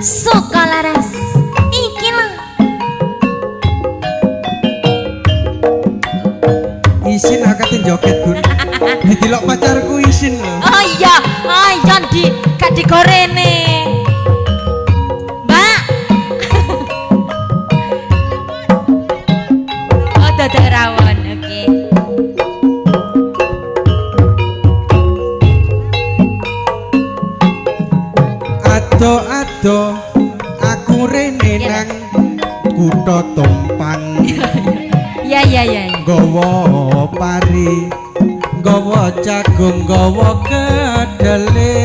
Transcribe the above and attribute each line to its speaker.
Speaker 1: Suka laras iki lho.
Speaker 2: Isin akate joget Gun. Didelok pacarku isin lho.
Speaker 1: Oh iya, ayo gak digorene. Mbak. Oh, dadak rawon. Oke.
Speaker 2: Ado-ado aku rene nang kutha Tompang.
Speaker 1: Iya iya iya.
Speaker 2: Gawa pari, gawa jagung, gawa kedele.